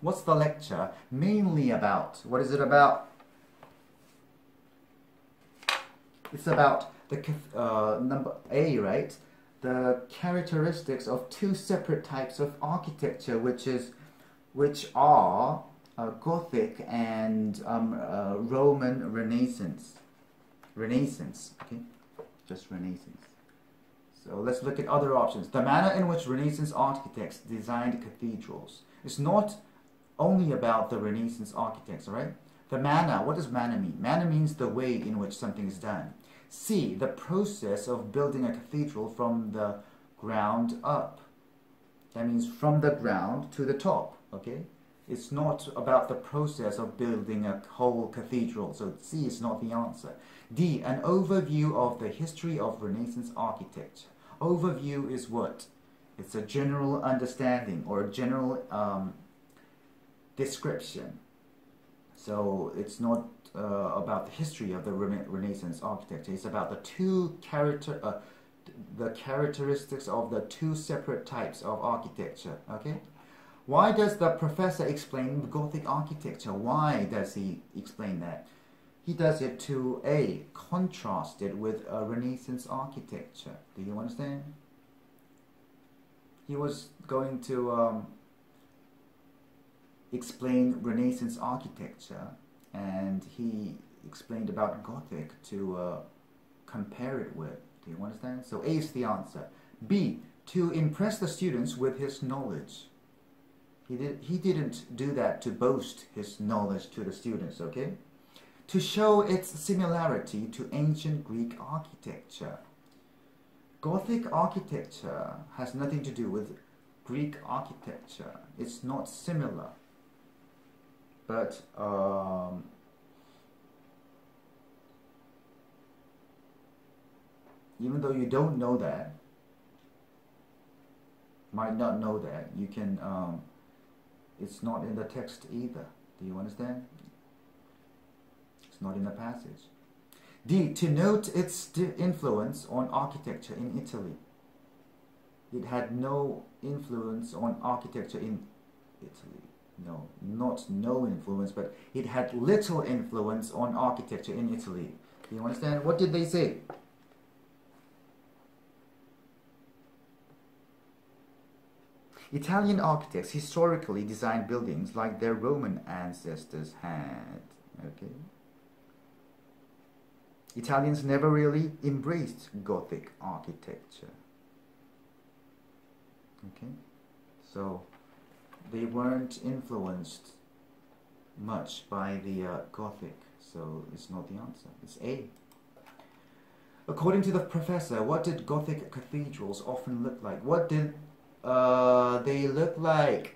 What's the lecture mainly about? What is it about? It's about the number A, right? The characteristics of two separate types of architecture, which are Gothic and Roman Renaissance. Renaissance, okay, just Renaissance. So let's look at other options. The manner in which Renaissance architects designed cathedrals. It's not only about the Renaissance architects, all right? The manner, what does manner mean? Manner means the way in which something is done. C, the process of building a cathedral from the ground up. That means from the ground to the top, okay? It's not about the process of building a whole cathedral, so C is not the answer. D, an overview of the history of Renaissance architecture. Overview is what? It's a general understanding or a general description. So it's not about the history of the Renaissance architecture. It's about the characteristics of the two separate types of architecture. Okay. Why does the professor explain Gothic architecture? Why does he explain that? He does it to A, contrast it with a Renaissance architecture. Do you understand? He was going to explain Renaissance architecture, and he explained about Gothic to compare it with. Do you understand? So A is the answer. B, to impress the students with his knowledge. He didn't do that to boast his knowledge to the students, okay? To show its similarity to ancient Greek architecture. Gothic architecture has nothing to do with Greek architecture. It's not similar. But even though you don't know that, might not know that, you can, it's not in the text either. Do you understand? It's not in the passage. D, to note its influence on architecture in Italy. It had no influence on architecture in Italy. No, not no influence, but it had little influence on architecture in Italy. Do you understand? What did they say? Italian architects historically designed buildings like their Roman ancestors had. Okay. Italians never really embraced Gothic architecture. Okay. So they weren't influenced much by the Gothic, so it's not the answer. It's A. According to the professor, what did Gothic cathedrals often look like? What did they look like?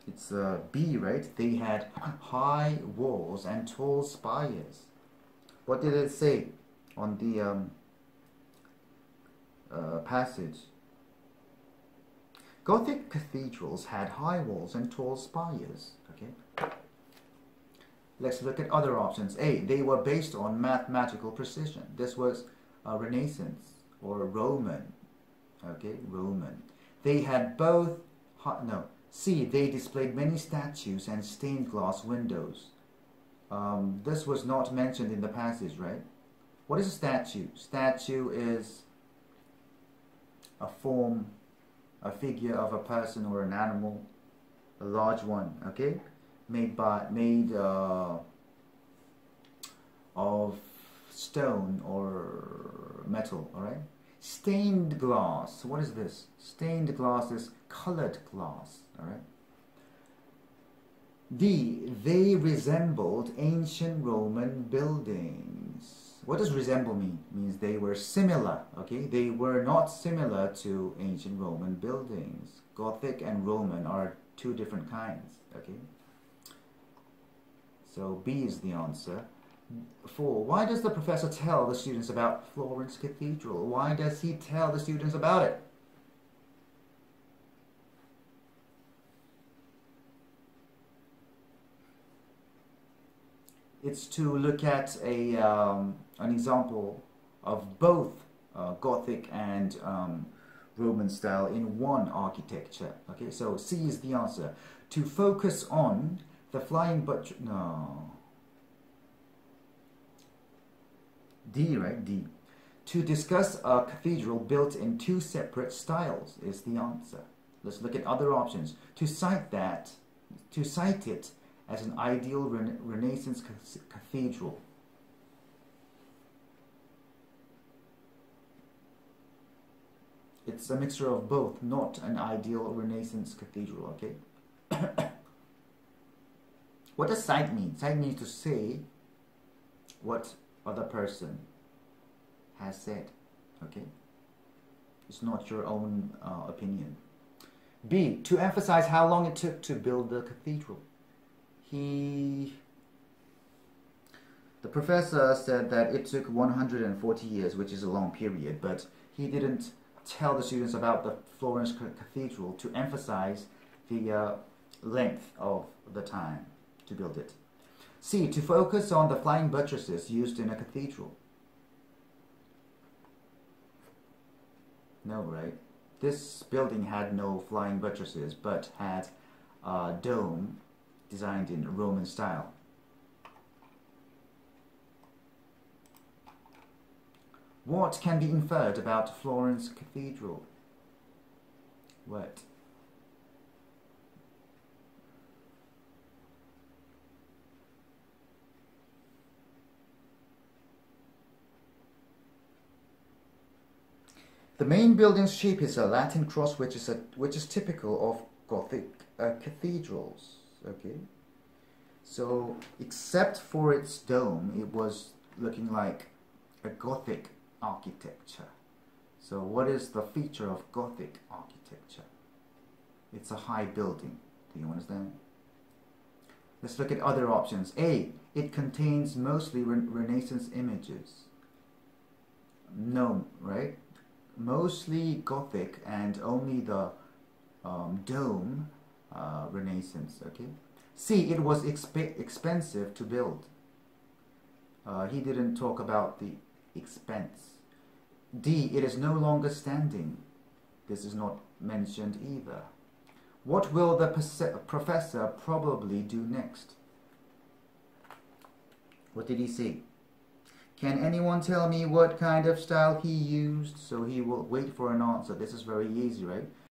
It's B, right? They had high walls and tall spires. What did it say on the passage? Gothic cathedrals had high walls and tall spires. Okay. Let's look at other options. A, they were based on mathematical precision. This was Renaissance or Roman. Okay, Roman. They had both. No. C, they displayed many statues and stained glass windows. This was not mentioned in the passage, right? What is a statue? Statue is a form, a figure of a person or an animal, a large one, okay, made of stone or metal. All right. Stained glass, what is this? Stained glass is colored glass. All right. D, they resembled ancient Roman buildings. What does resemble mean? It means they were similar, okay? They were not similar to ancient Roman buildings. Gothic and Roman are two different kinds, okay? So B is the answer. 4, why does the professor tell the students about Florence Cathedral? Why does he tell the students about it? It's to look at an example of both Gothic and Roman style in one architecture. Okay, so C is the answer. To focus on the flying buttress. No. D, right? D. To discuss a cathedral built in two separate styles is the answer. Let's look at other options. To cite it as an ideal Renaissance cathedral. It's a mixture of both, not an ideal Renaissance cathedral, okay? What does cite mean? Cite means to say what other person has said, okay? It's not your own opinion. B, to emphasize how long it took to build the cathedral. The professor said that it took 140 years, which is a long period, but he didn't tell the students about the Florence Cathedral to emphasize the length of the time to build it. C, to focus on the flying buttresses used in a cathedral. No, right? This building had no flying buttresses, but had a dome designed in Roman style. What can be inferred about Florence Cathedral? What? The main building's shape is a Latin cross, which is typical of Gothic cathedrals. Okay, so except for its dome, it was looking like a Gothic architecture. So what is the feature of Gothic architecture? It's a high building. Do you understand? Let's look at other options. A, it contains mostly Renaissance images. No, right? Mostly Gothic and only the dome Renaissance. Okay. C, it was expensive to build. He didn't talk about the expense. D, it is no longer standing. This is not mentioned either. What will the professor probably do next? What did he say? Can anyone tell me what kind of style he used? So he will wait for an answer. This is very easy, right?